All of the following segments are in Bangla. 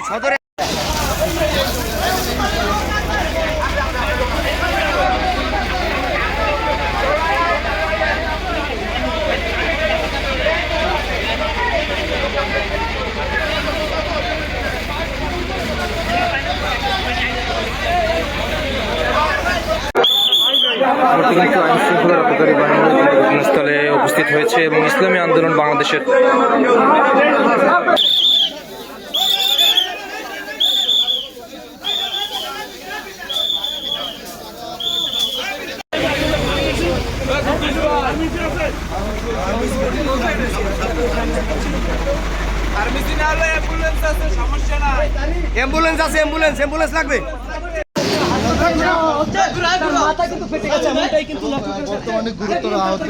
সদরে আইন শৃঙ্খলা রক্ষাকারী বাহিনী ঘটনাস্থলে উপস্থিত হয়েছে এবং ইসলামী আন্দোলন বাংলাদেশের অ্যাম্বুলেন্স লাগবে। বর্তমানে গুরুতর আহত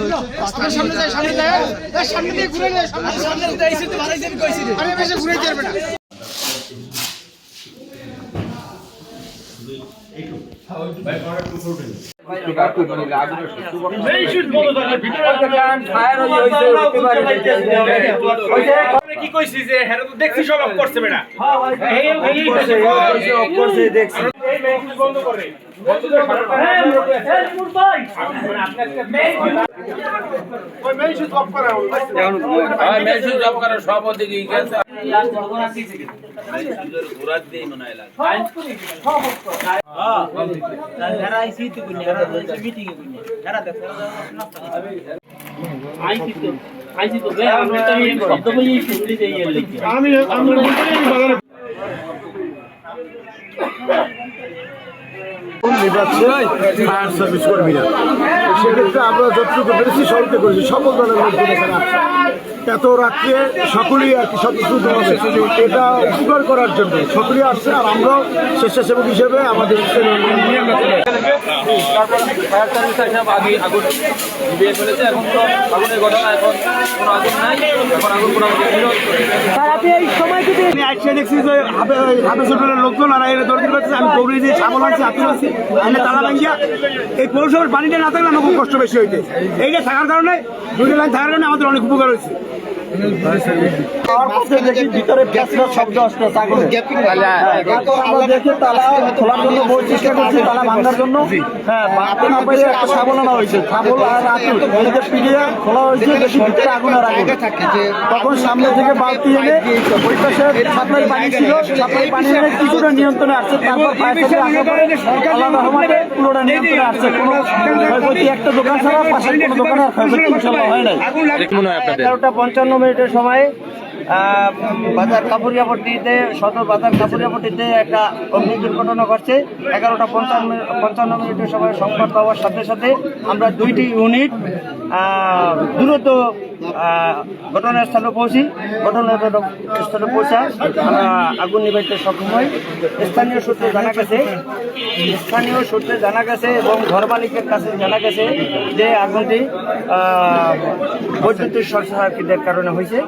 কি কইছি যে হেরা তো দেখছি সব অফ করছে বেটা দেখছি বন্ধ করে ফায়ার সার্ভিস কর্মীরা সেক্ষেত্রে আমরা যতটুকু বেশি সহযোগিতা করেছি সকল দলের লোকজন এখানে আসছে এত রাত্রে সকলেই আর কি সচেতন হবে এটা উপকার করার জন্য সকলেই আসছে আর আমরাও স্বেচ্ছাসেবক হিসেবে আমাদের ফায়ার সার্ভিস আগে আগুন নিভিয়ে ফেলেছে। এখন তো আগুনের ঘটনা, এখন কোনো আগুন নাই, এখন আগুন মোটামুটি লোকজন আর দরকার পাচ্ছে আমি দৌড়ে দিয়ে ছাগল আনছি আতুল আছি আমি তালা ভাঙিয়া এই পৌরসভার পানিটা না থাকলে আমার খুব কষ্ট বেশি হইতে এইটা থাকার কারণে দুটো লাইন থাকার কারণে আমাদের অনেক উপকার হয়েছে। ভিতরে শব্দ আসছে দেখে তালা খোলার জন্য বহু চেষ্টা করছি, তালা ভাঙার জন্য একটা সাবল আনা হয়েছে, সাবল আর আতুল পিড়িয়ে খোলা হয়েছে, বেশি ভিতরে আগুন আর আগুন তখন সামনে থেকে বালতি এনে ওই পাশে সাপ্লাই পানি ছিল, সাপ্লাই পানি এনে কিছুটা নিয়ন্ত্রণে আসছে, তারপর আল্লাহ রহমতে পুরোটা নিয়ন্ত্রণে আসছে। কোনো ক্ষয়ক্ষতি একটা দোকান ছাড়া পাশের কোনো দোকানে ক্ষয়ক্ষতি ইনশাল্লাহ হয় নাই। 11:55 সময় বাজার কাপুরিয়াপট্টিতে সদর বাজার কাপুরিয়াপট্টিতে একটা অগ্নি দুর্ঘটনা ঘটছে। 11:55 সময় সংবাদ পাওয়ার সাথে সাথে আমরা 2টি ইউনিট দ্রুত ঘটনাস্থলে পৌঁছি। ঘটনাস্থলে পৌঁছা আমরা আগুন নিভাইতে সক্ষম হই। স্থানীয় সূত্রে জানা গেছে এবং ঘর মালিকের কাছে জানা গেছে যে আগুনটি বৈদ্যুতিক শর্ট সার্কিটের কারণে হয়েছে।